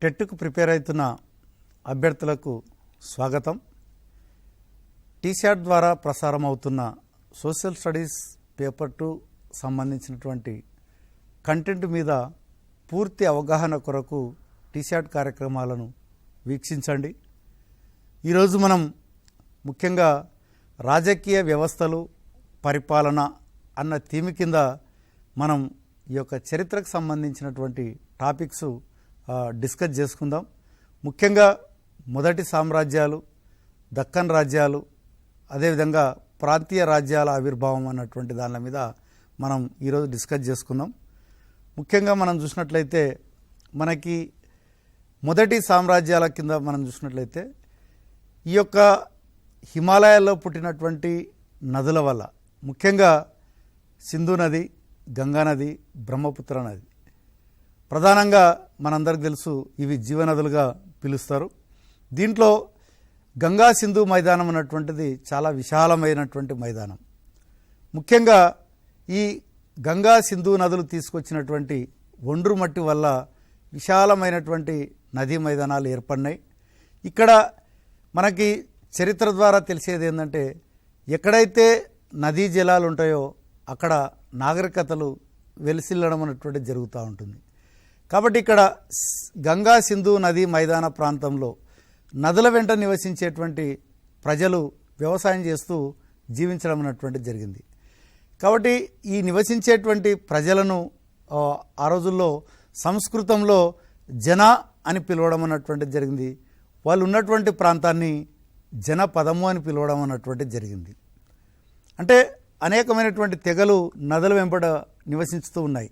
టెట్కు prepare అవుతున్న అభ్యర్థులకు స్వాగతం. టీశాట్ ద్వారా ప్రసారం అవుతున్న సోషల్ స్టడీస్ పేపర్ 2 సంబంధించినటువంటి కంటెంట్ మీద పూర్తి అవగాహన కొరకు టీశాట్ కార్యక్రమాలను వీక్షించండి. ఈరోజు మనం ముఖ్యంగా రాజకీయ వ్యవస్థలు పరిపాలన అన్న థీమ్ కింద మనం ఈ యొక్క చరిత్రకు సంబంధించినటువంటి టాపిక్స్ డిస్కస్ చేసుకుందాం. ముఖ్యంగా మొదటి సామ్రాజ్యాలు, దక్కన్ రాజ్యాలు, అదేవిధంగా ప్రాంతీయ రాజ్యాల ఆవిర్భావం అన్నటువంటి దాని మీద మనం ఈరోజు డిస్కస్ చేసుకుందాం. ముఖ్యంగా మనం చూసినట్లయితే మనకి మొదటి సామ్రాజ్యాల కింద మనం చూసినట్లయితే ఈ యొక్క హిమాలయాల్లో పుట్టినటువంటి నదుల వల్ల ముఖ్యంగా సింధు నది, గంగా నది, బ్రహ్మపుత్ర నది ప్రధానంగా మనందరికి తెలుసు, ఇవి జీవనదులుగా పిలుస్తారు. దీంట్లో గంగా సింధు మైదానం అన్నటువంటిది చాలా విశాలమైనటువంటి మైదానం. ముఖ్యంగా ఈ గంగా సింధు నదులు తీసుకొచ్చినటువంటి ఒండ్రు మట్టి వల్ల విశాలమైనటువంటి నదీ మైదానాలు ఏర్పడినాయి. ఇక్కడ మనకి చరిత్ర ద్వారా తెలిసేది ఏంటంటే, ఎక్కడైతే నదీ జలాలు ఉంటాయో అక్కడ నాగరికతలు వెలిసిల్లడం అన్నటువంటి జరుగుతూ ఉంటుంది. కాబట్టి ఇక్కడ గంగా సింధు నదీ మైదాన ప్రాంతంలో నదుల వెంట నివసించేటువంటి ప్రజలు వ్యవసాయం చేస్తూ జీవించడం అన్నటువంటి జరిగింది. కాబట్టి ఈ నివసించేటువంటి ప్రజలను ఆ రోజుల్లో సంస్కృతంలో జన అని పిలవడం అన్నటువంటి జరిగింది. వాళ్ళు ఉన్నటువంటి ప్రాంతాన్ని జనపదము అని పిలవడం అన్నటువంటి జరిగింది. అంటే అనేకమైనటువంటి తెగలు నదుల వెంబడ నివసిస్తూ ఉన్నాయి.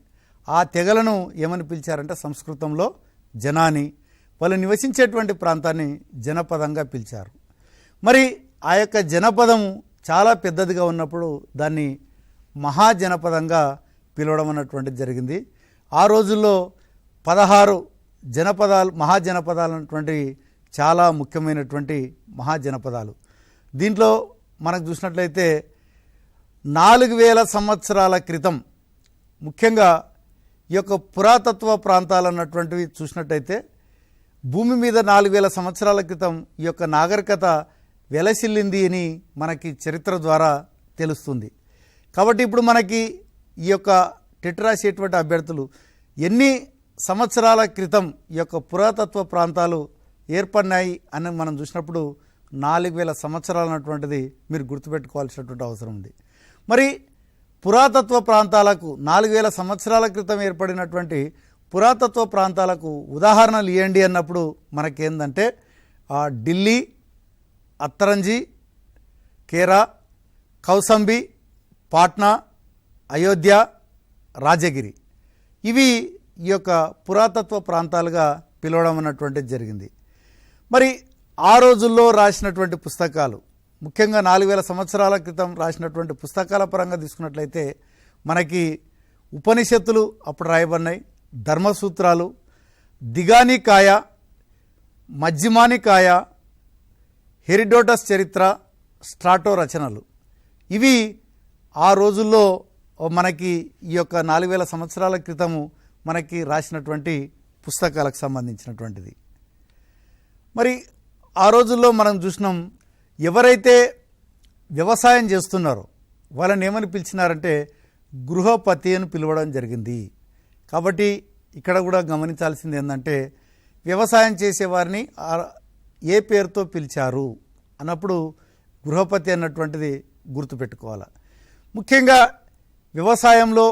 ఆ తెగలను ఏమని పిలిచారంటే సంస్కృతంలో జనాని, వాళ్ళు నివసించేటువంటి ప్రాంతాన్ని జనపదంగా పిలిచారు. మరి ఆ యొక్క జనపదం చాలా పెద్దదిగా ఉన్నప్పుడు దాన్ని మహాజనపదంగా పిలవడం అన్నటువంటిది జరిగింది. ఆ రోజుల్లో 16 జనపదాలు, మహాజనపదాలు అన్నటువంటి చాలా ముఖ్యమైనటువంటి మహాజనపదాలు. దీంట్లో మనకు చూసినట్లయితే 4000 సంవత్సరాల క్రితం ముఖ్యంగా ఈ యొక్క పురాతత్వ ప్రాంతాలు అన్నటువంటివి చూసినట్టయితే భూమి మీద 4000 సంవత్సరాల క్రితం ఈ యొక్క నాగరికత వెలసిల్లింది అని మనకి చరిత్ర ద్వారా తెలుస్తుంది. కాబట్టి ఇప్పుడు మనకి ఈ యొక్క టెట్ రాసేటువంటి అభ్యర్థులు ఎన్ని సంవత్సరాల క్రితం ఈ యొక్క పురాతత్వ ప్రాంతాలు ఏర్పడినాయి అని మనం చూసినప్పుడు 4000 సంవత్సరాలు అన్నటువంటిది మీరు గుర్తుపెట్టుకోవాల్సినటువంటి అవసరం ఉంది. మరి పురాతత్వ ప్రాంతాలకు 4000 సంవత్సరాల క్రితం ఏర్పడినటువంటి పురాతత్వ ప్రాంతాలకు ఉదాహరణలు ఇవ్వండి అన్నప్పుడు మనకేందంటే ఢిల్లీ, అత్తరంజి, కేరా, కౌసంబి, పాట్నా, అయోధ్య, రాజగిరి, ఇవి ఈ యొక్క పురాతత్వ ప్రాంతాలుగా పిలవడం అన్నటువంటిది జరిగింది. మరి ఆ రోజుల్లో రాసినటువంటి పుస్తకాలు, ముఖ్యంగా 4000 సంవత్సరాల క్రితం రాసినటువంటి పుస్తకాల పరంగా తీసుకున్నట్లయితే మనకి ఉపనిషత్తులు అప్పుడు రాయబడినాయి, ధర్మసూత్రాలు, దిగానికాయ, మజ్జిమానికాయ, హెరిడోటస్ చరిత్ర, స్ట్రాటో రచనలు, ఇవి ఆ రోజుల్లో మనకి ఈ యొక్క 4000 సంవత్సరాల క్రితము మనకి రాసినటువంటి పుస్తకాలకు సంబంధించినటువంటిది. మరి ఆ రోజుల్లో మనం చూసినాం, ఎవరైతే వ్యవసాయం చేస్తున్నారో వాళ్ళని ఏమని పిలిచినారంటే గృహపతి అని పిలవడం జరిగింది. కాబట్టి ఇక్కడ కూడా గమనించాల్సింది ఏంటంటే, వ్యవసాయం చేసేవారిని ఏ పేరుతో పిలిచారు అన్నప్పుడు గృహపతి అన్నటువంటిది గుర్తుపెట్టుకోవాలి. ముఖ్యంగా వ్యవసాయంలో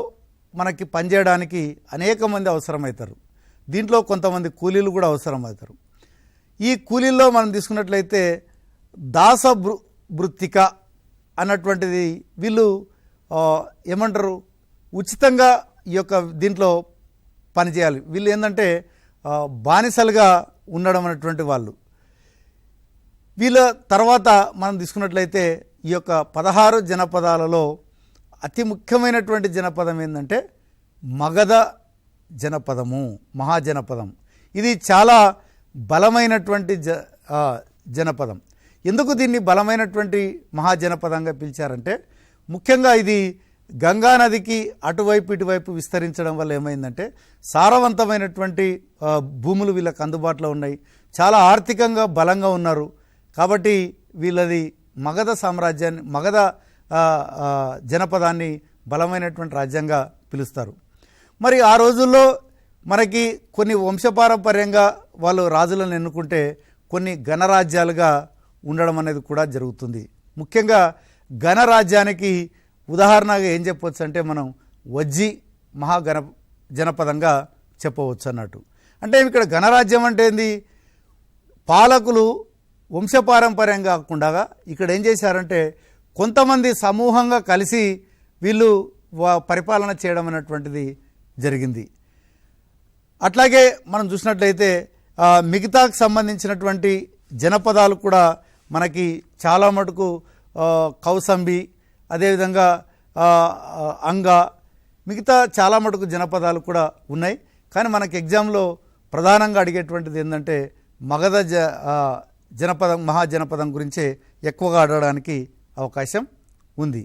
మనకి పనిచేయడానికి అనేక మంది అవసరమవుతారు. దీంట్లో కొంతమంది కూలీలు కూడా అవసరమవుతారు. ఈ కూలీల్లో మనం తీసుకున్నట్లయితే దాస వృత్తిక అన్నటువంటిది వీళ్ళు ఏమంటారు, ఉచితంగా ఈ యొక్క దీంట్లో పనిచేయాలి. వీళ్ళు ఏంటంటే బానిసలుగా ఉండడం అనేటువంటి వాళ్ళు. వీళ్ళ తర్వాత మనం తీసుకున్నట్లయితే ఈ యొక్క 16 జనపదాలలో అతి ముఖ్యమైనటువంటి జనపదం ఏంటంటే మగధ జనపదము, మహాజనపదం. ఇది చాలా బలమైనటువంటి జనపదం. ఎందుకు దీన్ని బలమైనటువంటి మహాజనపదంగా పిలిచారంటే, ముఖ్యంగా ఇది గంగా నదికి అటువైపు ఇటువైపు విస్తరించడం వల్ల ఏమైందంటే సారవంతమైనటువంటి భూములు వీళ్ళకి అందుబాటులో ఉన్నాయి, చాలా ఆర్థికంగా బలంగా ఉన్నారు. కాబట్టి వీళ్ళది మగధ సామ్రాజ్యాన్ని, మగధ జనపదాన్ని బలమైనటువంటి రాజ్యంగా పిలుస్తారు. మరి ఆ రోజుల్లో మనకి కొన్ని వంశపారంపర్యంగా వాళ్ళు రాజులను ఎన్నుకుంటే కొన్ని గణరాజ్యాలుగా ఉండడం అనేది కూడా జరుగుతుంది. ముఖ్యంగా గణరాజ్యానికి ఉదాహరణగా ఏం చెప్పవచ్చు అంటే మనం వజ్జి జనపదంగా చెప్పవచ్చు అన్నట్టు. అంటే ఇక్కడ గణరాజ్యం అంటే ఏంది, పాలకులు వంశపారంపర్యంగా కాకుండా ఇక్కడ ఏం చేశారంటే కొంతమంది సమూహంగా కలిసి వీళ్ళు పరిపాలన చేయడం అనేటువంటిది జరిగింది. అట్లాగే మనం చూసినట్లయితే మిగతాకు సంబంధించినటువంటి జనపదాలు కూడా మనకి చాలా మటుకు కౌసంబి, అదేవిధంగా అంగ, మిగతా చాలా మటుకు జనపదాలు కూడా ఉన్నాయి. కానీ మనకి ఎగ్జామ్లో ప్రధానంగా అడిగేటువంటిది ఏంటంటే మగధ జనపదం, మహాజనపదం గురించే ఎక్కువగా అడగడానికి అవకాశం ఉంది.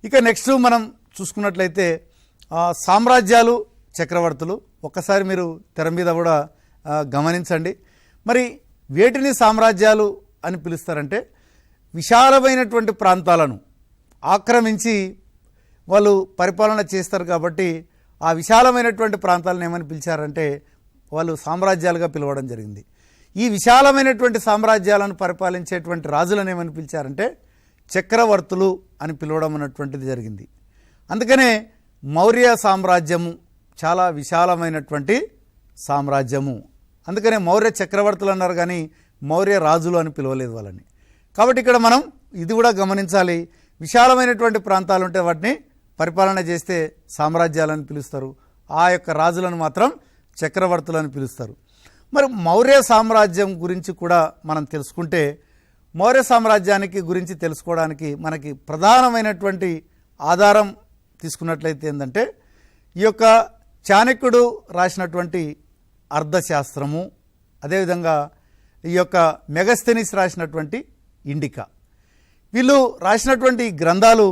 ఇక నెక్స్ట్ మనం చూసుకున్నట్లయితే సామ్రాజ్యాలు, చక్రవర్తులు ఒక్కసారి మీరు తెర మీద కూడా గమనించండి. మరి వేటిని సామ్రాజ్యాలు అని పిలుస్తారంటే విశాలమైనటువంటి ప్రాంతాలను ఆక్రమించి వాళ్ళు పరిపాలన చేస్తారు. కాబట్టి ఆ విశాలమైనటువంటి ప్రాంతాలను ఏమని పిలిచారంటే వాళ్ళు సామ్రాజ్యాలుగా పిలవడం జరిగింది. ఈ విశాలమైనటువంటి సామ్రాజ్యాలను పరిపాలించేటువంటి రాజులను ఏమని పిలిచారంటే చక్రవర్తులు అని పిలవడం అన్నటువంటిది జరిగింది. అందుకనే మౌర్య సామ్రాజ్యము చాలా విశాలమైనటువంటి సామ్రాజ్యము. అందుకనే మౌర్య చక్రవర్తులు అన్నారు కానీ మౌర్య రాజులు అని పిలవలేదు వాళ్ళని. కాబట్టి ఇక్కడ మనం ఇది కూడా గమనించాలి, విశాలమైనటువంటి ప్రాంతాలు ఉంటే వాటిని పరిపాలన చేస్తే సామ్రాజ్యాలని పిలుస్తారు, ఆ యొక్క రాజులను మాత్రం చక్రవర్తులని పిలుస్తారు. మరి మౌర్య సామ్రాజ్యం గురించి కూడా మనం తెలుసుకుంటే మౌర్య సామ్రాజ్యానికి గురించి తెలుసుకోవడానికి మనకి ప్రధానమైనటువంటి ఆధారం తీసుకున్నట్లయితే ఏంటంటే ఈ యొక్క చాణక్యుడు రాసినటువంటి అర్థశాస్త్రము, అదేవిధంగా ఈ యొక్క మెగస్థెనిస్ రాసినటువంటి ఇండికా, వీళ్ళు రాసినటువంటి గ్రంథాలు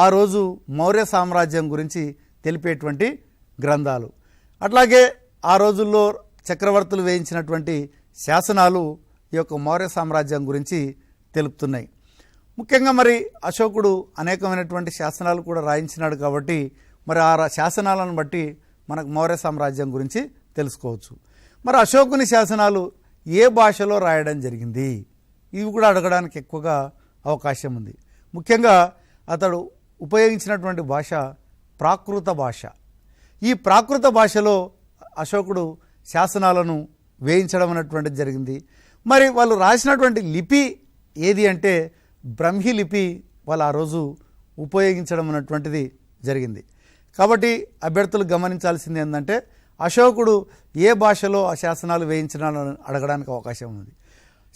ఆ రోజు మౌర్య సామ్రాజ్యం గురించి తెలిపేటువంటి గ్రంథాలు. అట్లాగే ఆ రోజుల్లో చక్రవర్తులు వేయించినటువంటి శాసనాలు ఈ యొక్క మౌర్య సామ్రాజ్యం గురించి తెలుపుతున్నాయి. ముఖ్యంగా మరి అశోకుడు అనేకమైనటువంటి శాసనాలు కూడా రాయించినాడు. కాబట్టి మరి ఆ శాసనాలను బట్టి మనకు మౌర్య సామ్రాజ్యం గురించి తెలుసుకోవచ్చు. మరి అశోకుని శాసనాలు ఏ భాషలో రాయడం జరిగింది, ఇవి కూడా అడగడానికి ఎక్కువగా అవకాశం ఉంది. ముఖ్యంగా అతడు ఉపయోగించినటువంటి భాష ప్రాకృత భాష. ఈ ప్రాకృత భాషలో అశోకుడు శాసనాలను వేయించడం అనేటువంటిది జరిగింది. మరి వాళ్ళు రాసినటువంటి లిపి ఏది అంటే బ్రహ్మి లిపి వాళ్ళు ఆ రోజు ఉపయోగించడం అనేటువంటిది జరిగింది. కాబట్టి అభ్యర్థులు గమనించాల్సింది ఏంటంటే అశోకుడు ఏ భాషలో ఆ శాసనాలు వేయించాలని అడగడానికి అవకాశం ఉంది.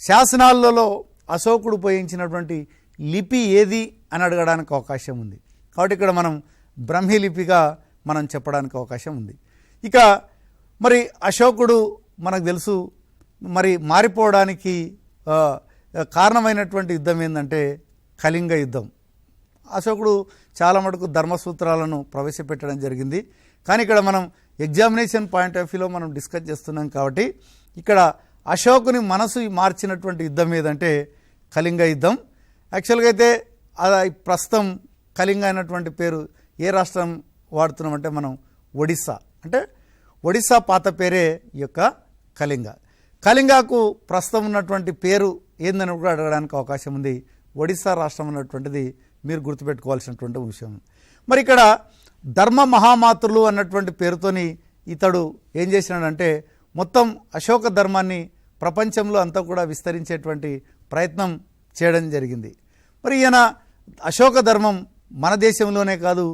శాసనాలలో అశోకుడు ఉపయోగించినటువంటి లిపి ఏది అని అడగడానికి అవకాశం ఉంది. కాబట్టి ఇక్కడ మనం బ్రహ్మి లిపిగా మనం చెప్పడానికి అవకాశం ఉంది. ఇక మరి అశోకుడు మనకు తెలుసు మరి మారిపోవడానికి కారణమైనటువంటి యుద్ధం ఏంటంటే కళింగ యుద్ధం. అశోకుడు చాలా మటుకు ధర్మసూత్రాలను ప్రవేశపెట్టడం జరిగింది. కానీ ఇక్కడ మనం ఎగ్జామినేషన్ పాయింట్ ఆఫ్ వ్యూలో మనం డిస్కస్ చేస్తున్నాం. కాబట్టి ఇక్కడ అశోకుని మనసు మార్చినటువంటి యుద్ధం ఏదంటే కళింగ యుద్ధం. యాక్చువల్గా అయితే అది ప్రస్తుతం కళింగ అయినటువంటి పేరు ఏ రాష్ట్రం వాడుతున్నామంటే మనం ఒడిస్సా. అంటే ఒడిస్సా పాత పేరే ఈ యొక్క కళింగ. కళింగాకు ప్రస్తుతం ఉన్నటువంటి పేరు ఏందని కూడా అడగడానికి అవకాశం ఉంది. ఒడిస్సా రాష్ట్రం అన్నటువంటిది మీరు గుర్తుపెట్టుకోవాల్సినటువంటి విషయం. మరి ఇక్కడ ధర్మ మహామాతృలు అన్నటువంటి పేరుతోని ఇతడు ఏం చేసినాడంటే మొత్తం అశోక ధర్మాన్ని ప్రపంచంలో అంతా కూడా విస్తరించేటువంటి ప్రయత్నం చేయడం జరిగింది. మరి ఈయన అశోక ధర్మం మన దేశంలోనే కాదు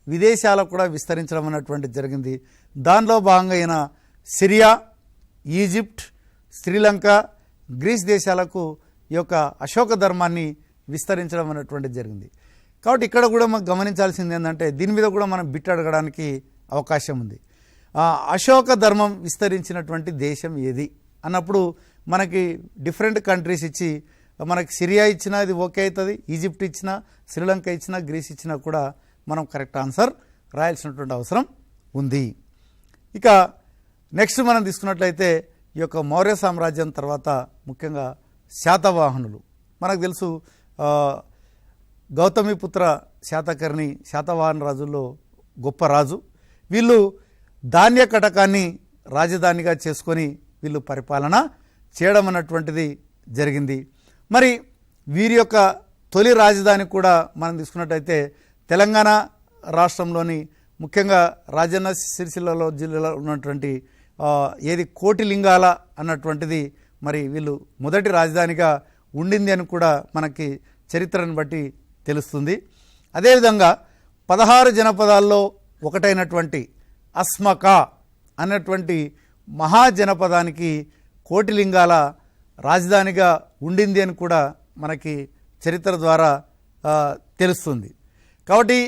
విదేశాలకు కూడా విస్తరించడం అన్నటువంటిది జరిగింది. దానిలో భాగంగా ఈయన సిరియా, ఈజిప్ట్, శ్రీలంక, గ్రీస్ దేశాలకు ఈ యొక్క అశోక ధర్మాన్ని విస్తరించడం అనేటువంటిది జరిగింది. కాబట్టి ఇక్కడ కూడా మనం గమనించాల్సింది ఏంటంటే దీని మీద కూడా మనం బిట్ అడగడానికి అవకాశం ఉంది. అశోక ధర్మం విస్తరించినటువంటి దేశం ఏది అన్నప్పుడు మనకి డిఫరెంట్ కంట్రీస్ ఇచ్చి మనకి సిరియా ఇచ్చినా ఇది ఓకే అవుతుంది, ఈజిప్ట్ ఇచ్చినా, శ్రీలంక ఇచ్చినా, గ్రీస్ ఇచ్చినా కూడా మనం కరెక్ట్ ఆన్సర్ రాయాల్సినటువంటి అవసరం ఉంది. ఇక నెక్స్ట్ మనం తీసుకున్నట్లయితే ఈ యొక్క మౌర్య సామ్రాజ్యం తర్వాత ముఖ్యంగా శాతవాహనులు. మనకు తెలుసు గౌతమిపుత్ర శాతకర్ణి శాతవాహన రాజుల్లో గొప్ప రాజు. వీళ్ళు ధాన్య కటకాన్ని రాజధానిగా చేసుకొని వీళ్ళు పరిపాలన చేయడం అన్నటువంటిది జరిగింది. మరి వీరి యొక్క తొలి రాజధాని కూడా మనం తీసుకున్నట్టయితే తెలంగాణ రాష్ట్రంలోని ముఖ్యంగా రాజన్న సిరిసిల్లలో జిల్లాలో ఉన్నటువంటి ఏది కోటిలింగాల అన్నటువంటిది మరి వీళ్ళు మొదటి రాజధానిగా ఉండింది అని కూడా మనకి చరిత్రను బట్టి తెలుస్తుంది. అదేవిధంగా 16 జనపదాల్లో ఒకటైనటువంటి అస్మక అన్నటువంటి మహాజనపదానికి కోటిలింగాల రాజధానిగా ఉండింది అని కూడా మనకి చరిత్ర ద్వారా తెలుస్తుంది. కాబట్టి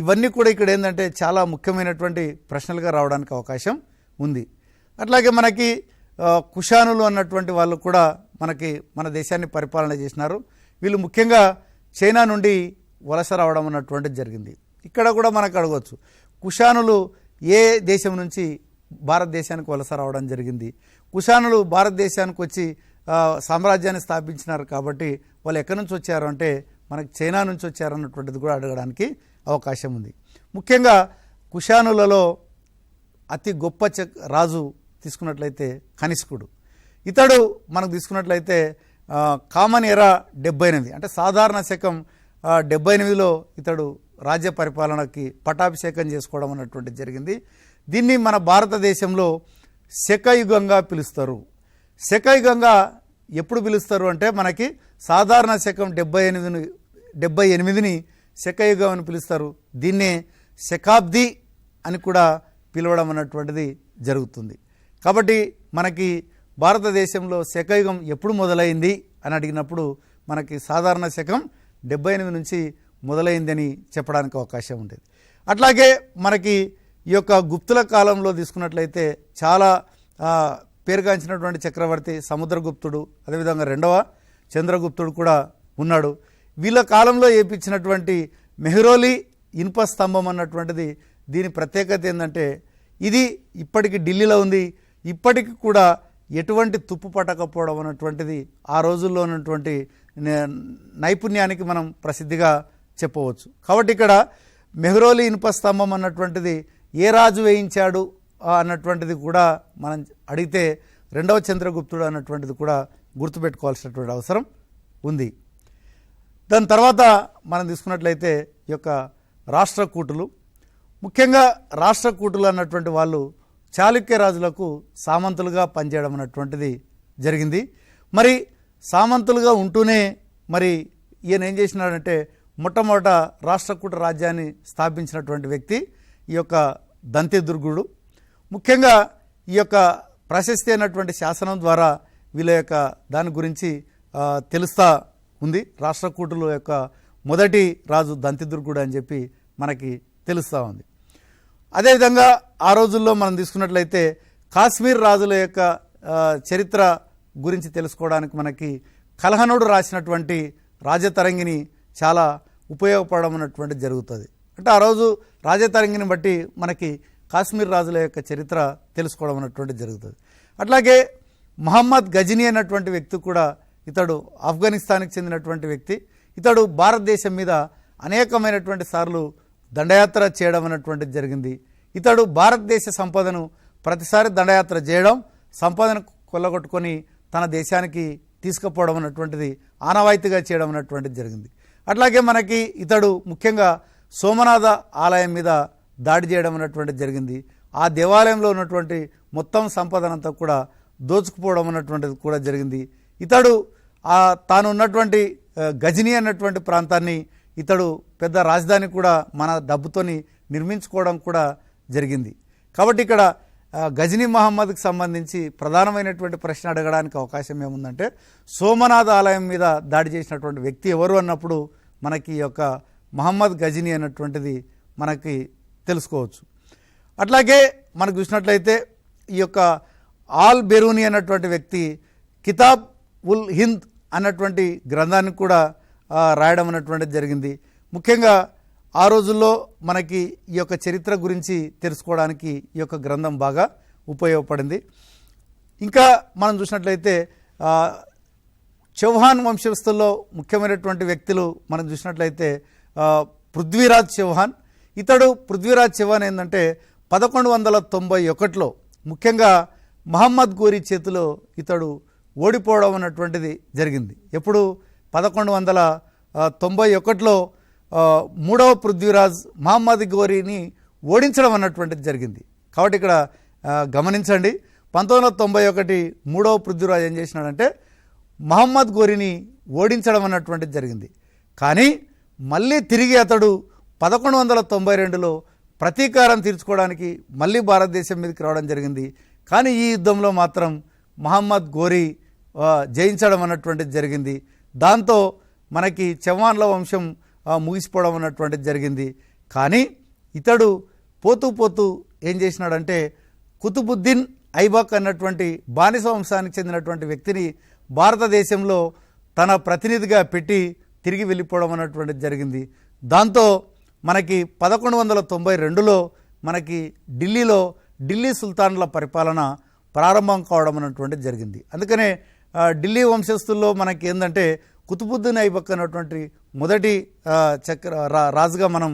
ఇవన్నీ కూడా ఇక్కడ ఏంటంటే చాలా ముఖ్యమైనటువంటి ప్రశ్నలుగా రావడానికి అవకాశం ఉంది. అట్లాగే మనకి కుషానులు అన్నటువంటి వాళ్ళు కూడా మనకి మన దేశాన్ని పరిపాలన చేసినారు. వీళ్ళు ముఖ్యంగా చైనా నుండి వలస రావడం అన్నటువంటిది జరిగింది. ఇక్కడ కూడా మనకు అడగవచ్చు, కుషానులు ఏ దేశం నుంచి భారతదేశానికి వలస రావడం జరిగింది? కుషానులు భారతదేశానికి వచ్చి సామ్రాజ్యాన్ని స్థాపించినారు కాబట్టి వాళ్ళు ఎక్కడి నుంచి వచ్చారు అంటే మనకి చైనా నుంచి వచ్చారు అన్నటువంటిది కూడా అడగడానికి అవకాశం ఉంది. ముఖ్యంగా కుషానులలో అతి గొప్ప రాజు తీసుకున్నట్లయితే కనిష్కుడు. ఇతడు మనకు తీసుకున్నట్లయితే కామన్ ఎరా 78 అంటే సాధారణ శకం 78లో ఇతడు రాజ్య పరిపాలనకి పట్టాభిషేకం చేసుకోవడం అన్నటువంటి జరిగింది. దీన్ని మన భారతదేశంలో శకయుగంగా పిలుస్తారు. శకయుగంగా ఎప్పుడు పిలుస్తారు అంటే మనకి సాధారణ శకం 78ని శకయుగం అని పిలుస్తారు. దీన్నే శకాబ్ది అని కూడా పిలవడం అన్నటువంటిది జరుగుతుంది. కాబట్టి మనకి భారతదేశంలో శకయుగం ఎప్పుడు మొదలైంది అని అడిగినప్పుడు మనకి సాధారణ శకం 78 నుంచి మొదలైందని చెప్పడానికి అవకాశం ఉండేది. అట్లాగే మనకి ఈ యొక్క గుప్తుల కాలంలో తీసుకున్నట్లయితే చాలా పేరుగాంచినటువంటి చక్రవర్తి సముద్రగుప్తుడు, అదేవిధంగా 2వ చంద్రగుప్తుడు కూడా ఉన్నాడు. వీళ్ళ కాలంలో ఏపించినటువంటి మెహ్రోలి ఇనుప స్తంభం అన్నటువంటిది దీని ప్రత్యేకత ఏంటంటే ఇది ఇప్పటికి ఢిల్లీలో ఉంది. ఇప్పటికి కూడా ఎటువంటి తుప్పు పట్టకపోవడం అన్నటువంటిది ఆ రోజుల్లో ఉన్నటువంటి నైపుణ్యానికి మనం ప్రసిద్ధిగా చెప్పవచ్చు. కాబట్టి ఇక్కడ మెహ్రోలి ఇనుప స్తంభం అన్నటువంటిది ఏ రాజు వేయించాడు అన్నటువంటిది కూడా మనం అడిగితే 2వ చంద్రగుప్తుడు అన్నటువంటిది కూడా గుర్తుపెట్టుకోవాల్సినటువంటి అవసరం ఉంది. దాని తర్వాత మనం తీసుకున్నట్లయితే ఈ యొక్క రాష్ట్రకూటులు. ముఖ్యంగా రాష్ట్రకూటులు అన్నటువంటి వాళ్ళు చాళుక్య రాజులకు సామంతులుగా పనిచేయడం అన్నటువంటిది జరిగింది. మరి సామంతులుగా ఉంటూనే మరి ఈయన ఏం చేసినాడంటే మొట్టమొదట రాష్ట్రకూట రాజ్యాన్ని స్థాపించినటువంటి వ్యక్తి ఈ యొక్క దంతిదుర్గుడు. ముఖ్యంగా ఈ యొక్క ప్రశస్తి అయినటువంటి శాసనం ద్వారా వీళ్ళ యొక్క దాని గురించి తెలుస్తూ ఉంది. రాష్ట్రకూటుల యొక్క మొదటి రాజు దంతిదుర్గుడు అని చెప్పి మనకి తెలుస్తూ ఉంది. అదేవిధంగా ఆ రోజుల్లో మనం తీసుకున్నట్లయితే కాశ్మీర్ రాజుల యొక్క చరిత్ర గురించి తెలుసుకోవడానికి మనకి కల్హనుడు రాసినటువంటి రాజతరంగిణి చాలా ఉపయోగపడడం అన్నటువంటి జరుగుతుంది. అంటే ఆ రోజు రాజతరంగిని బట్టి మనకి కాశ్మీర్ రాజుల యొక్క చరిత్ర తెలుసుకోవడం అన్నటువంటి జరుగుతుంది. అట్లాగే మహమ్మద్ గజనీ అన్నటువంటి వ్యక్తి కూడా ఇతడు ఆఫ్ఘనిస్తాన్కి చెందినటువంటి వ్యక్తి. ఇతడు భారతదేశం మీద అనేకమైనటువంటి సార్లు దండయాత్ర చేయడం అన్నటువంటిది జరిగింది. ఇతడు భారతదేశ సంపదను ప్రతిసారి దండయాత్ర చేయడం, సంపదను కొల్లగొట్టుకొని తన దేశానికి తీసుకుపోవడం అన్నటువంటిది ఆనవాయితీగా చేయడం అన్నటువంటిది జరిగింది. అట్లాగే మనకి ఇతడు ముఖ్యంగా సోమనాథ ఆలయం మీద దాడి చేయడం అన్నటువంటిది జరిగింది. ఆ దేవాలయంలో ఉన్నటువంటి మొత్తం సంపదనంతా కూడా దోచుకుపోవడం అన్నటువంటిది కూడా జరిగింది. ఇతడు తాను ఉన్నటువంటి గజనీ అన్నటువంటి ప్రాంతాన్ని ఇతడు పెద్ద రాజధాని కూడా మన డబ్బుతోని నిర్మించుకోవడం కూడా జరిగింది. కాబట్టి ఇక్కడ గజనీ మహమ్మద్కి సంబంధించి ప్రధానమైనటువంటి ప్రశ్న అడగడానికి అవకాశం ఏముందంటే సోమనాథ ఆలయం మీద దాడి చేసినటువంటి వ్యక్తి ఎవరు అన్నప్పుడు మనకి ఈ యొక్క మహమ్మద్ గజనీ అన్నటువంటిది మనకి తెలుసుకోవచ్చు. అట్లాగే మనకు చూసినట్లయితే ఈ యొక్క ఆల్ బెరూని అన్నటువంటి వ్యక్తి కితాబ్ ఉల్ హింద్ అన్నటువంటి గ్రంథాన్ని కూడా రాయడం అన్నటువంటిది జరిగింది. ముఖ్యంగా ఆ రోజుల్లో మనకి ఈ యొక్క చరిత్ర గురించి తెలుసుకోవడానికి ఈ యొక్క గ్రంథం బాగా ఉపయోగపడింది. ఇంకా మనం చూసినట్లయితే చౌహాన్ వంశస్థుల్లో ముఖ్యమైనటువంటి వ్యక్తులు మనం చూసినట్లయితే పృథ్వీరాజ్ చౌహాన్. ఇతడు పృథ్వీరాజ్ చౌహాన్ ఏంటంటే 1191లో ముఖ్యంగా మహమ్మద్ గోరీ చేతిలో ఇతడు ఓడిపోవడం అన్నటువంటిది జరిగింది. ఎప్పుడు 1191లో మూడవ పృథ్వీరాజ్ మహమ్మద్ గోరీని ఓడించడం అన్నటువంటిది జరిగింది. కాబట్టి ఇక్కడ గమనించండి, 1991 మూడవ పృథ్వీరాజ్ ఏం చేసినాడంటే మహమ్మద్ గోరీని ఓడించడం అన్నటువంటిది జరిగింది. కానీ మళ్ళీ తిరిగి అతడు 1192లో ప్రతీకారం తీర్చుకోవడానికి మళ్ళీ భారతదేశం మీదకి రావడం జరిగింది. కానీ ఈ యుద్ధంలో మాత్రం మహమ్మద్ గోరీ జయించడం అన్నటువంటిది జరిగింది. దాంతో మనకి చౌహాన్ల వంశం ముగిసిపోవడం అన్నటువంటిది జరిగింది. కానీ ఇతడు పోతూ పోతూ ఏం చేసినాడంటే కుతుబుద్దీన్ ఐబక్ అన్నటువంటి బానిస వంశానికి చెందినటువంటి వ్యక్తిని భారతదేశంలో తన ప్రతినిధిగా పెట్టి తిరిగి వెళ్ళిపోవడం అన్నటువంటిది జరిగింది. దాంతో మనకి 1192లో మనకి ఢిల్లీలో ఢిల్లీ సుల్తాన్ల పరిపాలన ప్రారంభం కావడం అన్నటువంటిది జరిగింది. అందుకనే ఢిల్లీ వంశస్థుల్లో మనకి ఏంటంటే కుతుబుద్దీన్ ఐబక్ అన్నటువంటి మొదటి రాజుగా మనం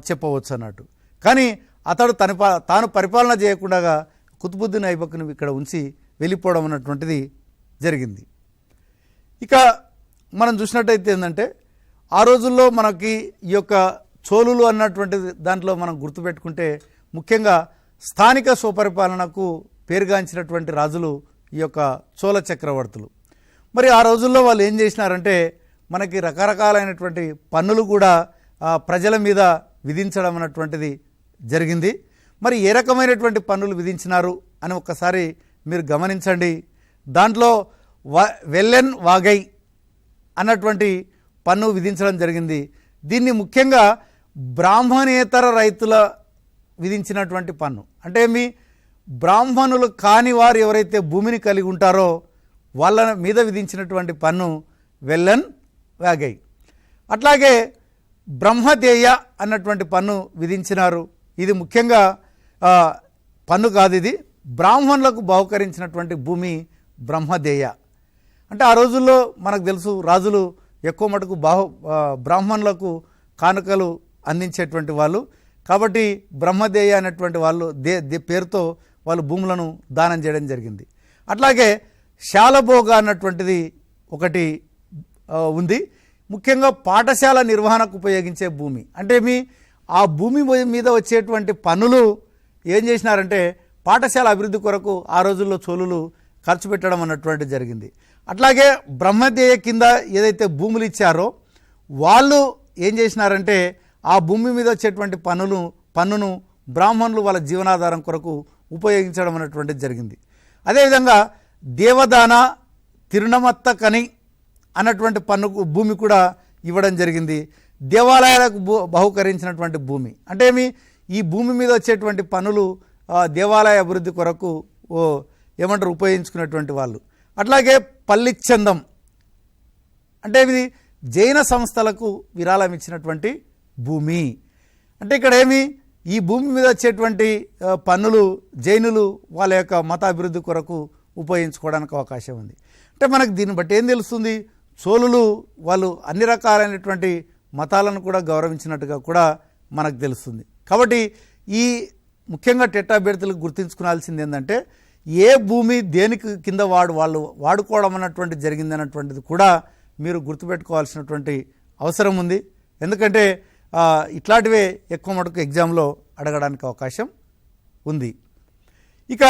చెప్పవచ్చు అన్నట్టు. కానీ అతడు తాను పరిపాలన చేయకుండా కుతుబుద్దీన్ ఐబక్ను ఇక్కడ ఉంచి వెళ్ళిపోవడం అన్నటువంటిది జరిగింది. ఇక మనం చూసినట్టయితే ఏంటంటే ఆ రోజుల్లో మనకి ఈ యొక్క చోళులు అన్నటువంటి దాంట్లో మనం గుర్తుపెట్టుకుంటే ముఖ్యంగా స్థానిక స్వపరిపాలనకు పేరుగాంచినటువంటి రాజులు ఈ యొక్క చోళ చక్రవర్తులు. మరి ఆ రోజుల్లో వాళ్ళు ఏం చేసినారంటే మనకి రకరకాలైనటువంటి పన్నులు కూడా ప్రజల మీద విధించడం అన్నటువంటిది జరిగింది. మరి ఏ రకమైనటువంటి పన్నులు విధించినారు అని ఒక్కసారి మీరు గమనించండి. దాంట్లో వెల్లెన్ వాగై అన్నటువంటి పన్ను విధించడం జరిగింది. దీన్ని ముఖ్యంగా బ్రాహ్మణేతర రైతుల విధించినటువంటి పన్ను. అంటే మీ బ్రాహ్మణులు కాని వారు ఎవరైతే భూమిని కలిగి ఉంటారో వాళ్ళ మీద విధించినటువంటి పన్ను వెల్లెన్ వాగై. అట్లాగే బ్రహ్మదేయ అన్నటువంటి పన్ను విధించినారు. ఇది ముఖ్యంగా పన్ను కాదు, ఇది బ్రాహ్మణులకు బహుకరించినటువంటి భూమి బ్రహ్మదేయ. అంటే ఆ రోజుల్లో మనకు తెలుసు రాజులు ఎక్కువ మటుకు బ్రాహ్మణులకు కానుకలు అందించేటువంటి వాళ్ళు. కాబట్టి బ్రహ్మదేయ అనేటువంటి వాళ్ళు పేరుతో వాళ్ళు భూములను దానం చేయడం జరిగింది. అట్లాగే శాలభోగ అన్నటువంటిది ఒకటి ఉంది. ముఖ్యంగా పాఠశాల నిర్వహణకు ఉపయోగించే భూమి. అంటే ఆ భూమి మీద వచ్చేటువంటి పన్నులు ఏం చేసినారంటే పాఠశాల అభివృద్ధి కొరకు ఆ రోజుల్లో చోళులు ఖర్చు పెట్టడం అన్నటువంటి జరిగింది. అట్లాగే బ్రహ్మదేయ కింద ఏదైతే భూములు ఇచ్చారో వాళ్ళు ఏం చేసినారంటే ఆ భూమి మీద వచ్చేటువంటి పన్నును బ్రాహ్మణులు వాళ్ళ జీవనాధారం కొరకు ఉపయోగించడం అన్నటువంటిది జరిగింది. అదేవిధంగా దేవదాన తిరునమత్త కని అన్నటువంటి భూమి కూడా ఇవ్వడం జరిగింది. దేవాలయాలకు బహుకరించినటువంటి భూమి. అంటే ఈ భూమి మీద వచ్చేటువంటి పన్నులు దేవాలయ అభివృద్ధి కొరకు ఉపయోగించుకునేటువంటి వాళ్ళు. అట్లాగే పల్లిచ్చందం అంటే ఇది జైన సంస్థలకు విరాళం ఇచ్చినటువంటి భూమి. అంటే ఇక్కడ ఈ భూమి మీద వచ్చేటువంటి పన్నులు జైనులు వాళ్ళ యొక్క మత అభివృద్ధి కొరకు ఉపయోగించుకోవడానికి అవకాశం ఉంది. అంటే మనకు దీన్ని బట్టి ఏం తెలుస్తుంది, చోళులు వాళ్ళు అన్ని రకాలైనటువంటి మతాలను కూడా గౌరవించినట్టుగా కూడా మనకు తెలుస్తుంది. కాబట్టి ఈ ముఖ్యంగా టెట్ అభ్యర్థులకు గుర్తుంచుకోవాల్సింది ఏంటంటే ఏ భూమి దేనికి కింద వాళ్ళు వాడుకోవడం అన్నటువంటి జరిగింది అన్నటువంటిది కూడా మీరు గుర్తుపెట్టుకోవాల్సినటువంటి అవసరం ఉంది. ఎందుకంటే ఇట్లాంటివే ఎక్కువ మటుకు ఎగ్జామ్లో అడగడానికి అవకాశం ఉంది. ఇక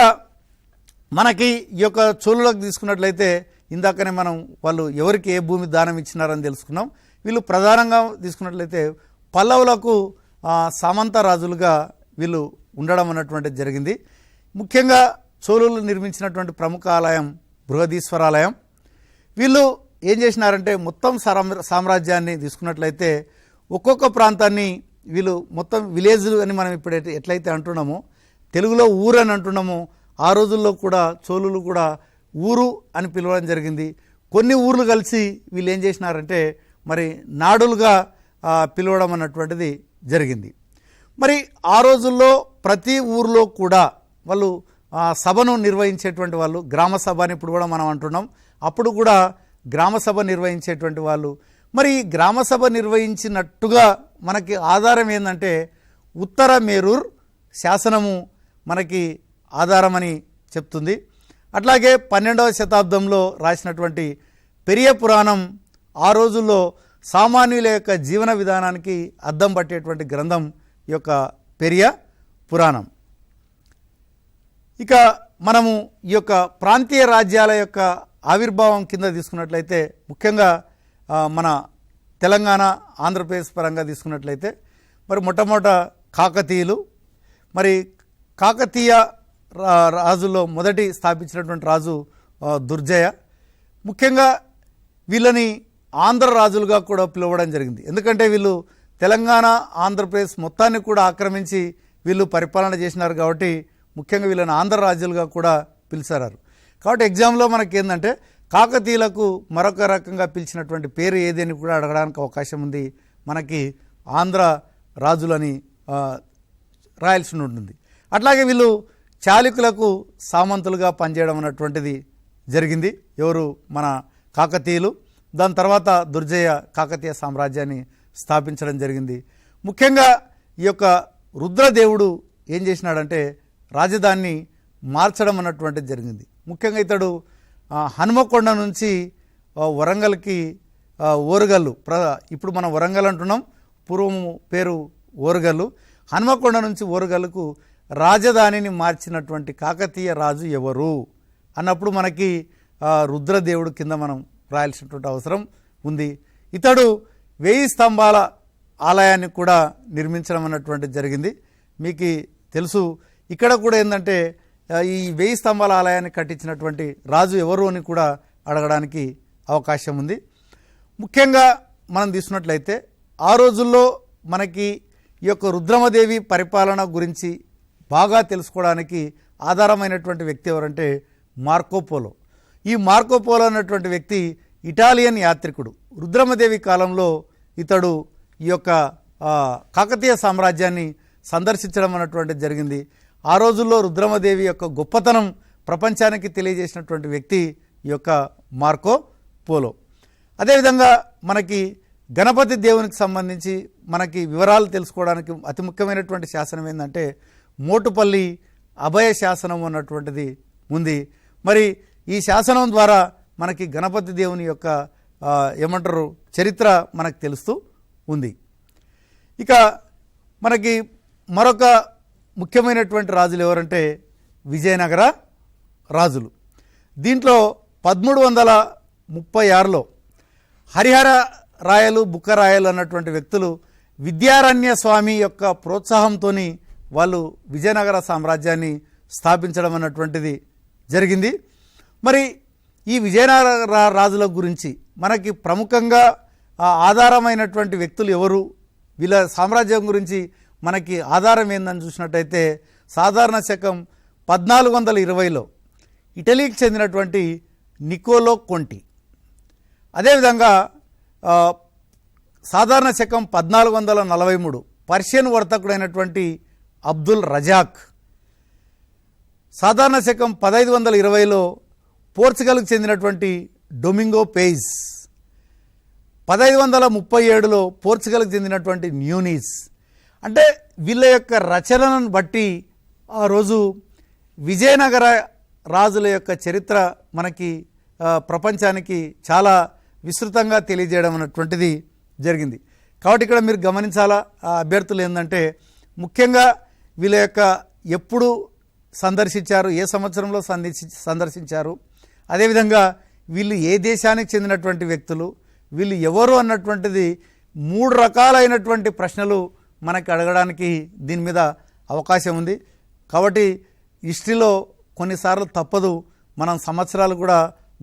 మనకి ఈ యొక్క చోళులకు తీసుకున్నట్లయితే ఇందాకనే మనం వాళ్ళు ఎవరికి ఏ భూమి దానం ఇచ్చినారని తెలుసుకున్నాం. వీళ్ళు ప్రధానంగా తీసుకున్నట్లయితే పల్లవులకు సామంత రాజులుగా వీళ్ళు ఉండడం అన్నటువంటిది జరిగింది. ముఖ్యంగా చోళులు నిర్మించినటువంటి ప్రముఖ ఆలయం బృహదీశ్వరాలయం. వీళ్ళు ఏం చేసినారంటే మొత్తం సామ్రాజ్యాన్ని తీసుకున్నట్లయితే ఒక్కొక్క ప్రాంతాన్ని వీళ్ళు మొత్తం విలేజ్లు అని మనం ఇప్పుడు ఎట్లయితే అంటున్నామో తెలుగులో ఊరు అని అంటున్నామో ఆ రోజుల్లో కూడా చోళులు కూడా ఊరు అని పిలవడం జరిగింది. కొన్ని ఊర్లు కలిసి వీళ్ళు ఏం చేసినారంటే మరి నాడులుగా పిలవడం అన్నటువంటిది జరిగింది. మరి ఆ రోజుల్లో ప్రతి ఊర్లో కూడా వాళ్ళు సభను నిర్వహించేటువంటి వాళ్ళు, గ్రామ సభ అని ఇప్పుడు కూడా మనం అంటున్నాం, అప్పుడు కూడా గ్రామ సభ నిర్వహించేటువంటి వాళ్ళు. మరి ఈ గ్రామ సభ నిర్వహించినట్టుగా మనకి ఆధారం ఏంటంటే ఉత్తర మేరూర్ శాసనము మనకి ఆధారమని చెప్తుంది. అట్లాగే 12వ శతాబ్దంలో రాసినటువంటి పెరియ పురాణం ఆ రోజుల్లో సామాన్యుల యొక్క జీవన విధానానికి అద్దం పట్టేటువంటి గ్రంథం ఈ యొక్క పెరియ పురాణం. ఇక మనము ఈ యొక్క ప్రాంతీయ రాజ్యాల యొక్క ఆవిర్భావం కింద తీసుకున్నట్లయితే ముఖ్యంగా మన తెలంగాణ ఆంధ్రప్రదేశ్ పరంగా తీసుకున్నట్లయితే మరి మొట్టమొదట కాకతీయులు. మరి కాకతీయ రాజుల్లో మొదటి స్థాపించినటువంటి రాజు దుర్జయ. ముఖ్యంగా వీళ్ళని ఆంధ్ర రాజులుగా కూడా పిలవడం జరిగింది. ఎందుకంటే వీళ్ళు తెలంగాణ ఆంధ్రప్రదేశ్ మొత్తాన్ని కూడా ఆక్రమించి వీళ్ళు పరిపాలన చేసినారు కాబట్టి ముఖ్యంగా వీళ్ళని ఆంధ్ర రాజులుగా కూడా పిలిచారు. కాబట్టి ఎగ్జామ్లో మనకి ఏంటంటే కాకతీయులకు మరొక రకంగా పిలిచినటువంటి పేరు ఏది అని కూడా అడగడానికి అవకాశం ఉంది. మనకి ఆంధ్ర రాజులని రాయాల్సి ఉంటుంది. అట్లాగే వీళ్ళు చాళుక్యులకు సామంతులుగా పనిచేయడం అన్నటువంటిది జరిగింది. ఎవరు? మన కాకతీయులు. దాని తర్వాత దుర్జయ కాకతీయ సామ్రాజ్యాన్ని స్థాపించడం జరిగింది. ముఖ్యంగా ఈ యొక్క రుద్రదేవుడు ఏం చేసినాడంటే రాజధానిని మార్చడం అన్నటువంటిది జరిగింది. ముఖ్యంగా ఇతడు హనుమకొండ నుంచి వరంగల్కి ఓరుగల్లు, ఇప్పుడు మనం వరంగల్ అంటున్నాం, పూర్వం పేరు ఓరుగల్లు, హనుమకొండ నుంచి ఓరుగల్లుకు రాజధానిని మార్చినటువంటి కాకతీయ రాజు ఎవరు అన్నప్పుడు మనకి రుద్రదేవుడు కింద మనం రాయాల్సినటువంటి అవసరం ఉంది. ఇతడు 1000 స్తంభాల ఆలయాన్ని కూడా నిర్మించడం అన్నటువంటిది జరిగింది. మీకు తెలుసు, ఇక్కడ కూడా ఏంటంటే ఈ 1000 స్తంభాల ఆలయాన్ని కట్టించినటువంటి రాజు ఎవరు అని కూడా అడగడానికి అవకాశం ఉంది. ముఖ్యంగా మనం తీసుకున్నట్లయితే ఆ రోజుల్లో మనకి ఈ యొక్క రుద్రమదేవి పరిపాలన గురించి బాగా తెలుసుకోవడానికి ఆధారమైనటువంటి వ్యక్తి ఎవరంటే మార్కోపోలో. ఈ మార్కోపోలో అన్నటువంటి వ్యక్తి ఇటాలియన్ యాత్రికుడు. రుద్రమదేవి కాలంలో ఇతడు ఈ యొక్క కాకతీయ సామ్రాజ్యాన్ని సందర్శించడం అన్నటువంటిది జరిగింది. ఆ రోజుల్లో రుద్రమదేవి యొక్క గొప్పతనం ప్రపంచానికి తెలియజేసినటువంటి వ్యక్తి ఈ యొక్క మార్కోపోలో. అదేవిధంగా మనకి గణపతి దేవునికి సంబంధించి మనకి వివరాలు తెలుసుకోవడానికి అతి ముఖ్యమైనటువంటి శాసనం ఏంటంటే మోటుపల్లి అభయ శాసనం అన్నటువంటిది ఉంది. మరి ఈ శాసనం ద్వారా మనకి గణపతి దేవుని యొక్క ఏమంటారు చరిత్ర మనకు తెలుస్తూ ఉంది. ఇక మనకి మరొక ముఖ్యమైనటువంటి రాజులు ఎవరంటే విజయనగర రాజులు. దీంట్లో 1336లో హరిహర రాయలు, బుక్కరాయలు అన్నటువంటి వ్యక్తులు విద్యారణ్య స్వామి యొక్క ప్రోత్సాహంతో వాళ్ళు విజయనగర సామ్రాజ్యాన్ని స్థాపించడం అన్నటువంటిది జరిగింది. మరి ఈ విజయనగర రాజుల గురించి మనకి ప్రముఖంగా ఆధారమైనటువంటి వ్యక్తులు ఎవరు, వీళ్ళ సామ్రాజ్యం గురించి మనకి ఆధారం ఏందని చూసినట్టయితే సాధారణ శకం 1420లో ఇటలీకి చెందినటువంటి నికోలో కొంటి, అదేవిధంగా సాధారణ శకం 1443 పర్షియన్ వర్తకుడైనటువంటి అబ్దుల్ రజాక్, సాధారణ శకం 1520లో పోర్చుగల్కు చెందినటువంటి డొమింగో పెయిజ్, 1537లో పోర్చుగల్కు చెందినటువంటి న్యూనీస్. అంటే వీళ్ళ యొక్క రచనలను బట్టి ఆ రోజు విజయనగర రాజుల యొక్క చరిత్ర మనకి ప్రపంచానికి చాలా విస్తృతంగా తెలియజేయడం అన్నటువంటిది జరిగింది. కాబట్టి ఇక్కడ మీరు గమనించాలా అభ్యర్థులు ఏంటంటే ముఖ్యంగా వీళ్ళ యొక్క ఎప్పుడు సందర్శించారు, ఏ సంవత్సరంలో సందర్శించారు, అదేవిధంగా వీళ్ళు ఏ దేశానికి చెందినటువంటి వ్యక్తులు, వీళ్ళు ఎవరు అన్నటువంటిది 3 రకాలైనటువంటి ప్రశ్నలు మనకి అడగడానికి దీని మీద అవకాశం ఉంది. కాబట్టి హిస్టరీలో కొన్నిసార్లు తప్పదు, మనం సంవత్సరాలు కూడా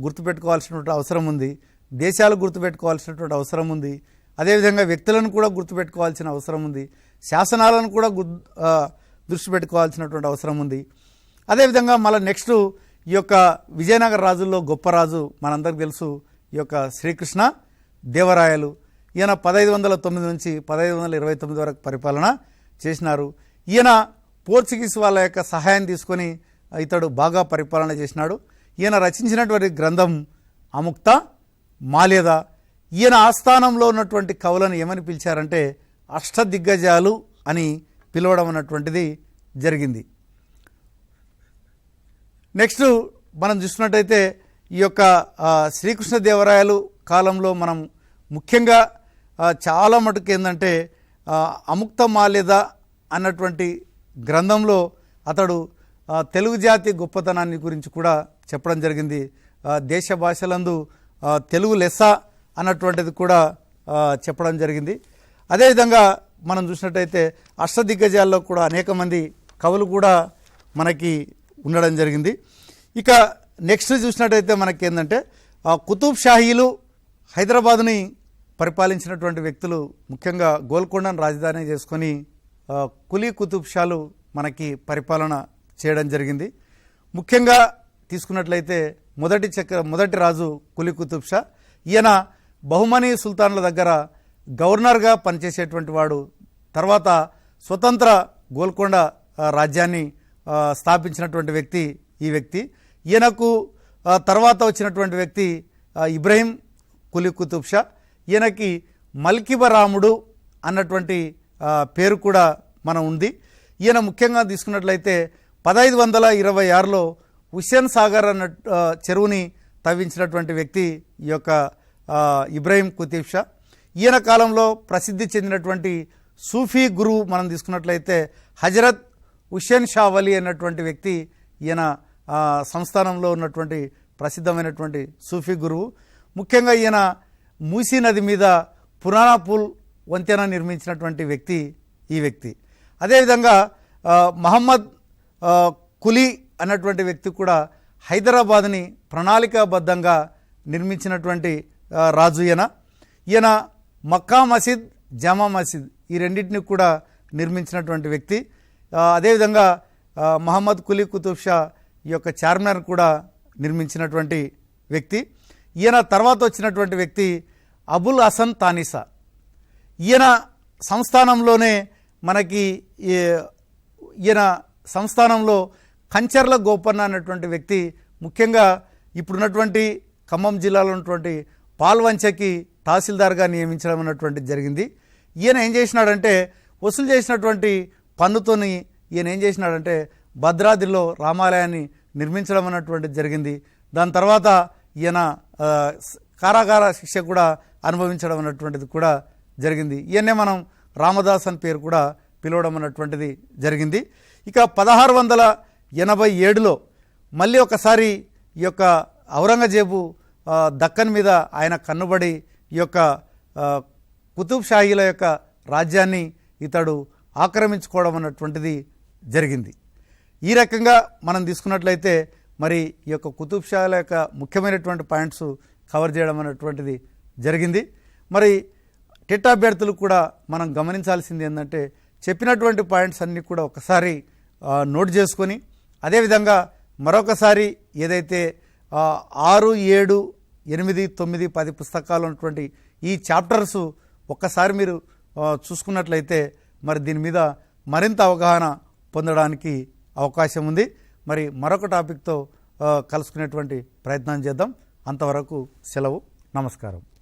గుర్తుపెట్టుకోవాల్సినటువంటి అవసరం ఉంది, దేశాలు గుర్తుపెట్టుకోవాల్సినటువంటి అవసరం ఉంది, అదేవిధంగా వ్యక్తులను కూడా గుర్తుపెట్టుకోవాల్సిన అవసరం ఉంది, శాసనాలను కూడా దృష్టి పెట్టుకోవాల్సినటువంటి అవసరం ఉంది. అదేవిధంగా మళ్ళీ నెక్స్ట్ ఈ యొక్క విజయనగర రాజుల్లో గొప్ప రాజు మనందరికీ తెలుసు, ఈ యొక్క శ్రీకృష్ణ దేవరాయలు. ఈయన 1509 నుంచి 1529 వరకు పరిపాలన చేసినారు. ఈయన పోర్చుగీస్ వాళ్ళ యొక్క సహాయం తీసుకొని ఇతడు బాగా పరిపాలన చేసినాడు. ఈయన రచించినటువంటి గ్రంథం అముక్త మాల్యద. ఈయన ఆస్థానంలో ఉన్నటువంటి కవులను ఏమని పిలిచారంటే అష్టదిగ్గజాలు అని పిలవడం అన్నటువంటిది జరిగింది. నెక్స్ట్ మనం చూసినట్టయితే ఈ యొక్క శ్రీకృష్ణదేవరాయలు కాలంలో మనం ముఖ్యంగా చాలా మటుకు ఏంటంటే అముక్త మాల్యద అన్నటువంటి గ్రంథంలో అతడు తెలుగు జాతి గొప్పతనాన్ని గురించి కూడా చెప్పడం జరిగింది. దేశ భాషలందు తెలుగు లెస్స అన్నటువంటిది కూడా చెప్పడం జరిగింది. అదేవిధంగా మనం చూసినట్టయితే అష్టదిగ్గజాల్లో కూడా అనేక మంది కవులు కూడా మనకి ఉండడం జరిగింది. ఇక నెక్స్ట్ చూసినట్టయితే మనకి ఏంటంటే కుతుబ్ షాహీలు హైదరాబాదుని పరిపాలించినటువంటి వ్యక్తులు, ముఖ్యంగా గోల్కొండను రాజధాని చేసుకొని కులీ కుతుబ్ షాలు మనకి పరిపాలన చేయడం జరిగింది. ముఖ్యంగా తీసుకున్నట్లయితే మొదటి రాజు కులీ కుతుబ్ షా. ఈయన బహుమనీ సుల్తాన్ల దగ్గర గవర్నర్గా పనిచేసేటువంటి వాడు. తర్వాత స్వతంత్ర గోల్కొండ రాజ్యాన్ని స్థాపించినటువంటి వ్యక్తి ఈ వ్యక్తి. ఈయనకు తర్వాత వచ్చినటువంటి వ్యక్తి ఇబ్రహీం కులీ కుతుబ్ షా. ఈయనకి మల్కిబరాముడు అన్నటువంటి పేరు కూడా మనం ఉంది. ఈయన ముఖ్యంగా తీసుకున్నట్లయితే 1526లో హుస్సేన్ సాగర్ అన్న చెరువుని తవ్వించినటువంటి వ్యక్తి ఈ యొక్క ఇబ్రహీం కుతుబ్ షా. ఈయన కాలంలో ప్రసిద్ధి చెందినటువంటి సూఫీ గురువు మనం తీసుకున్నట్లయితే హజరత్ హుస్సేన్ షా వలి అన్నటువంటి వ్యక్తి ఈయన సంస్థానంలో ఉన్నటువంటి ప్రసిద్ధమైనటువంటి సూఫీ గురువు. ముఖ్యంగా ఈయన మూసీ నది మీద పురాణాపూల్ వంతెన నిర్మించినటువంటి వ్యక్తి ఈ వ్యక్తి. అదేవిధంగా మహమ్మద్ కులీ అన్నటువంటి వ్యక్తి కూడా హైదరాబాద్ని ప్రణాళికాబద్ధంగా నిర్మించినటువంటి రాజు ఈయన మక్కా మసీద్, జామా మసీద్ ఈ రెండింటిని కూడా నిర్మించినటువంటి వ్యక్తి. అదేవిధంగా మహమ్మద్ కులీ కుతుబ్ షా ఈ యొక్క చార్మినార్ కూడా నిర్మించినటువంటి వ్యక్తి. ఈయన తర్వాత వచ్చినటువంటి వ్యక్తి అబుల్ హసన్ తానిసా. ఈయన సంస్థానంలోనే మనకి ఈయన సంస్థానంలో కంచర్ల గోపన్న అన్నటువంటి వ్యక్తి ముఖ్యంగా ఇప్పుడున్నటువంటి ఖమ్మం జిల్లాలో ఉన్నటువంటి పాల్వంచకి తహసీల్దార్గా నియమించడం అన్నటువంటి జరిగింది. ఈయన ఏం చేసినాడంటే వసూలు చేసినటువంటి పన్నుతోని ఈయన ఏం చేసినాడంటే భద్రాద్రిలో రామాలయాన్ని నిర్మించడం అన్నటువంటి జరిగింది. దాని తర్వాత ఈయన కారాగార శిక్ష కూడా అనుభవించడం అన్నటువంటిది కూడా జరిగింది. ఈయన్నే మనం రామదాస్ అని పేరు కూడా పిలవడం అన్నటువంటిది జరిగింది. ఇక 1687లో మళ్ళీ ఒకసారి ఈ యొక్క ఔరంగజేబు దక్కన్ మీద ఆయన కన్నుబడి ఈ యొక్క కుతుబ్ షాహీల యొక్క రాజ్యాన్ని ఇతడు ఆక్రమించుకోవడం అన్నటువంటిది జరిగింది. ఈ రకంగా మనం తీసుకున్నట్లయితే మరి ఈ యొక్క కుతుబ్ షాహీల యొక్క ముఖ్యమైనటువంటి పాయింట్స్ కవర్ చేయడం అన్నటువంటిది జరిగింది. మరి టెట్ అభ్యర్థులు కూడా మనం గమనించాల్సింది ఏంటంటే చెప్పినటువంటి పాయింట్స్ అన్నీ కూడా ఒకసారి నోట్ చేసుకొని అదేవిధంగా మరొకసారి ఏదైతే 6, 7, 8, 9, 10 పుస్తకాలు ఉన్నటువంటి ఈ చాప్టర్స్ ఒక్కసారి మీరు చూసుకున్నట్లయితే మరి దీని మీద మరింత అవగాహన పొందడానికి అవకాశం ఉంది. మరి మరొక టాపిక్తో కలుసుకునేటువంటి ప్రయత్నం చేద్దాం. అంతవరకు సెలవు. నమస్కారం.